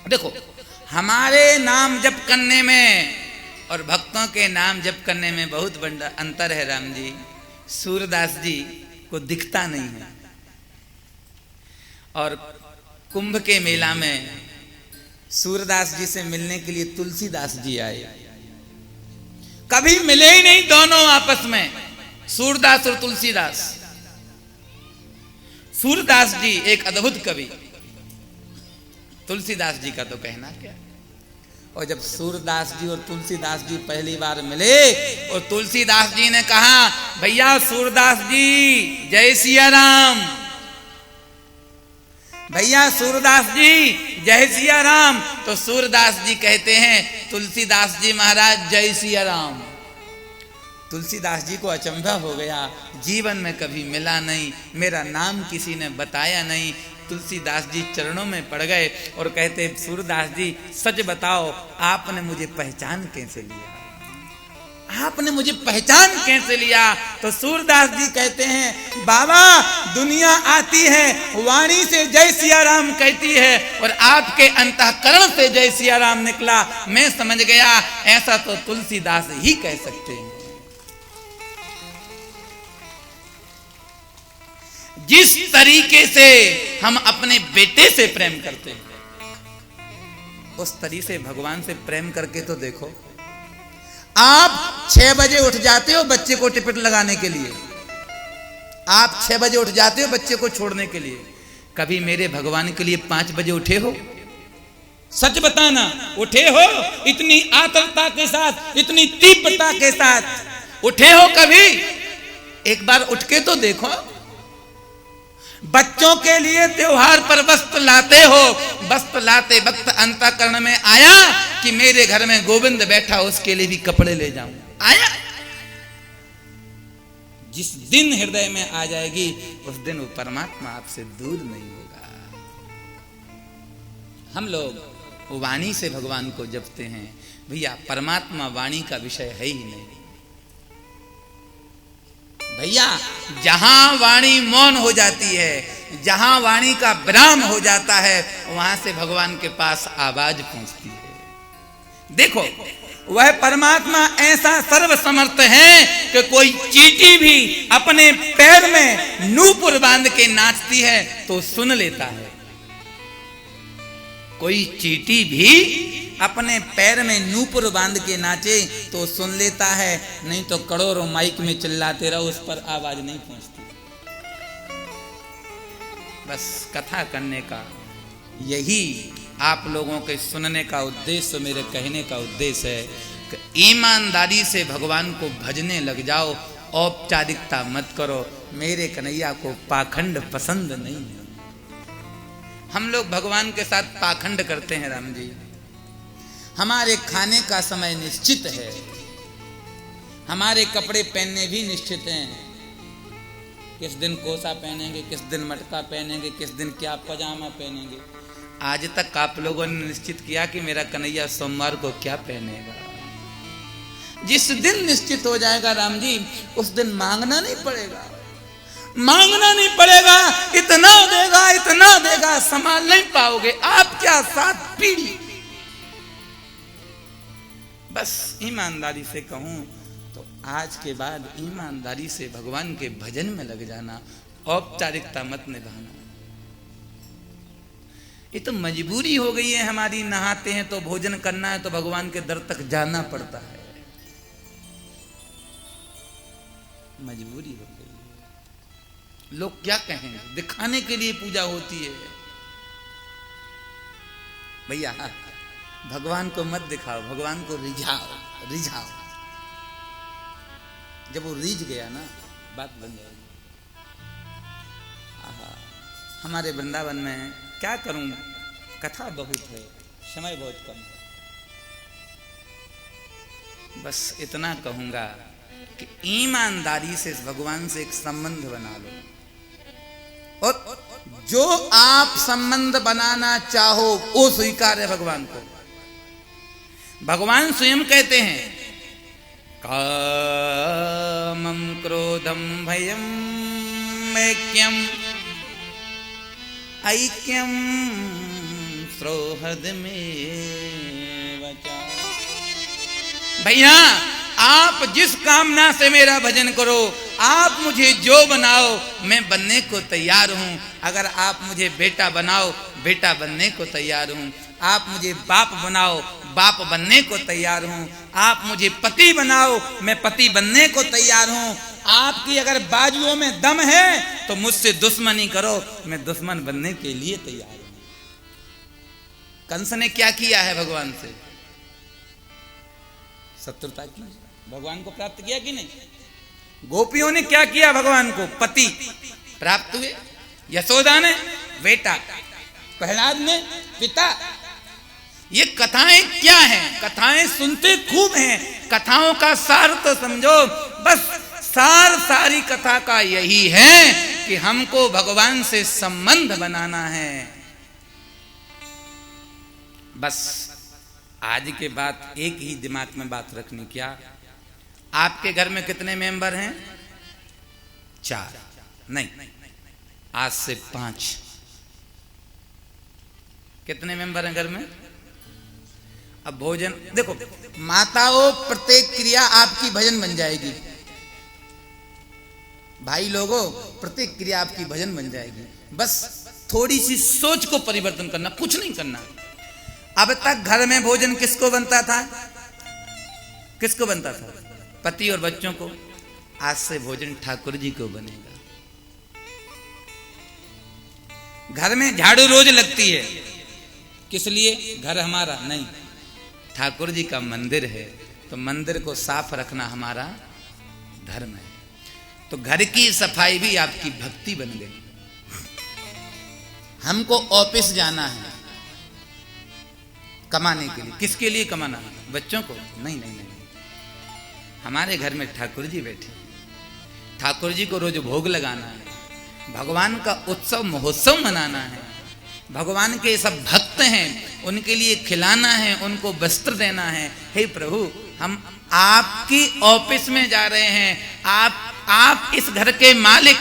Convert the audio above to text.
देखो, हमारे नाम जप करने में और भक्तों के नाम जप करने में बहुत बड़ा अंतर है राम जी। सूरदास जी को दिखता नहीं है, और कुंभ के मेला में सूरदास जी से मिलने के लिए तुलसीदास जी आए। कभी मिले ही नहीं दोनों आपस में, सूरदास और तुलसीदास। सूरदास जी एक अद्भुत कवि, तुलसीदास जी का तो कहना क्या। और जब सूरदास जी और तुलसीदास जी पहली बार मिले और तुलसीदास जी ने कहा, भैया सूरदास जी जय सिया राम, भैया सूरदास जी जय सिया राम, तो सूरदास जी कहते हैं, तुलसीदास जी महाराज जय सिया राम। तुलसीदास जी को अचंभा हो गया, जीवन में कभी मिला नहीं, मेरा नाम किसी ने बताया नहीं। तुलसीदास जी चरणों में पड़ गए और कहते, सूरदास जी सच बताओ, आपने मुझे पहचान कैसे लिया, आपने मुझे पहचान कैसे लिया। तो सूरदास जी कहते हैं, बाबा दुनिया आती है वाणी से जय सिया राम कहती है, और आपके अंतःकरण से जय सिया राम निकला, मैं समझ गया ऐसा तो तुलसीदास ही कह सकते हैं। जिस तरीके से हम अपने बेटे से प्रेम करते हैं, उस तरीके से भगवान से प्रेम करके तो देखो। आप 6 बजे उठ जाते हो बच्चे को टिकट लगाने के लिए, आप 6 बजे उठ जाते हो बच्चे को छोड़ने के लिए। कभी मेरे भगवान के लिए 5 बजे उठे हो? सच बताना, उठे हो? इतनी आतुरता के साथ, इतनी तीव्रता के साथ उठे हो कभी? एक बार उठ के तो देखो। बच्चों के लिए त्योहार पर वस्त्र लाते हो, वस्त्र लाते वक्त अंतःकरण में आया कि मेरे घर में गोविंद बैठा, उसके लिए भी कपड़े ले जाऊं, आया? जिस दिन हृदय में आ जाएगी उस दिन वो परमात्मा आपसे दूर नहीं होगा। हम लोग वाणी से भगवान को जपते हैं, भैया परमात्मा वाणी का विषय है ही नहीं। भैया जहां वाणी मौन हो जाती है, जहां वाणी का विराम हो जाता है, वहां से भगवान के पास आवाज पहुंचती है। देखो, वह परमात्मा ऐसा सर्वसमर्थ है कि कोई चींटी भी अपने पैर में नूपुर बांध के नाचती है तो सुन लेता है। कोई चींटी भी अपने पैर में नूपुर बांध के नाचे तो सुन लेता है, नहीं तो करोड़ों माइक में चिल्लाते रहो, उस पर आवाज नहीं पहुंचती। बस कथा करने का यही आप लोगों के सुनने का उद्देश्य, मेरे कहने का उद्देश्य है कि ईमानदारी से भगवान को भजने लग जाओ, औपचारिकता मत करो। मेरे कन्हैया को पाखंड पसंद नहीं है। हम लोग भगवान के साथ पाखंड करते हैं राम जी। हमारे खाने का समय निश्चित है, हमारे कपड़े पहनने भी निश्चित हैं, किस दिन कोसा पहनेंगे, किस दिन मटका पहनेंगे, किस दिन क्या पजामा पहनेंगे। आज तक आप लोगों ने निश्चित किया कि मेरा कन्हैया सोमवार को क्या पहनेगा। जिस दिन निश्चित हो जाएगा राम जी, उस दिन मांगना नहीं पड़ेगा, मांगना नहीं पड़ेगा। इतना देगा संभाल नहीं पाओगे आप, क्या 7 पीढ़ी। बस ईमानदारी से कहूं तो आज के बाद ईमानदारी से भगवान के भजन में लग जाना, औपचारिकता मत निभाना। ये तो मजबूरी हो गई है हमारी, नहाते हैं तो भोजन करना है तो भगवान के दर तक जाना पड़ता है, मजबूरी हो गई है। लोग क्या कहेंगे, दिखाने के लिए पूजा होती है। भैया भगवान को मत दिखाओ, भगवान को रिझाओ। जब वो रिझ गया ना, बात बन जाएगी। हमारे वृंदावन में क्या करूं, कथा बहुत है, समय बहुत कम है। बस इतना कहूंगा कि ईमानदारी से भगवान से एक संबंध बना लो, और जो आप संबंध बनाना चाहो वो स्वीकार है भगवान को। भगवान स्वयं कहते हैं, कामं क्रोधं भयं ऐक्यं सौहृद में बचा। भैया आप जिस कामना से मेरा भजन करो, आप मुझे जो बनाओ मैं बनने को तैयार हूं। अगर आप मुझे बेटा बनाओ, बेटा बनने को तैयार हूं। आप मुझे बाप बनाओ, बाप बनने को तैयार हूं। आप मुझे पति बनाओ, मैं पति बनने को तैयार हूं। आपकी अगर बाजुओं में दम है तो मुझसे दुश्मनी करो, मैं दुश्मन बनने के लिए तैयार हूं। कंस ने क्या किया है भगवान से? शत्रुता की। भगवान को प्राप्त किया कि नहीं? गोपियों ने क्या किया भगवान को? पति प्राप्त हुए। यशोदा ने बेटा, प्रहलाद ने पिता। ये कथाएं क्या हैं? कथाएं सुनते खूब हैं, कथाओं का सार तो समझो। बस सार सारी कथा का यही है कि हमको भगवान से संबंध बनाना है। बस आज के बाद एक ही दिमाग में बात रखनी। क्या आपके घर में कितने मेंबर हैं? 4 नहीं, आज से 5। कितने मेंबर हैं घर में? अब भोजन देखो, माताओं प्रत्येक क्रिया आपकी भजन बन जाएगी। भाई लोगों प्रत्येक क्रिया आपकी भजन बन जाएगी। बस थोड़ी सी सोच को परिवर्तन करना, कुछ नहीं करना। अब तक घर में भोजन किसको बनता था? किसको बनता था? पति और बच्चों को। आज से भोजन ठाकुर जी को बनेगा। घर में झाड़ू रोज लगती है, किस लिए? घर हमारा नहीं, ठाकुर जी का मंदिर है, तो मंदिर को साफ रखना हमारा धर्म है। तो घर की सफाई भी आपकी भक्ति बन गई। हमको ऑफिस जाना है कमाने के लिए। किसके लिए कमाना? बच्चों को? नहीं नहीं नहीं, हमारे घर में ठाकुर जी बैठे, ठाकुर जी को रोज भोग लगाना है, भगवान का उत्सव महोत्सव मनाना है। भगवान के सब भक्त हैं, उनके लिए खिलाना है, उनको वस्त्र देना है। हे प्रभु, हम आपकी ऑफिस में जा रहे हैं, आप इस घर के मालिक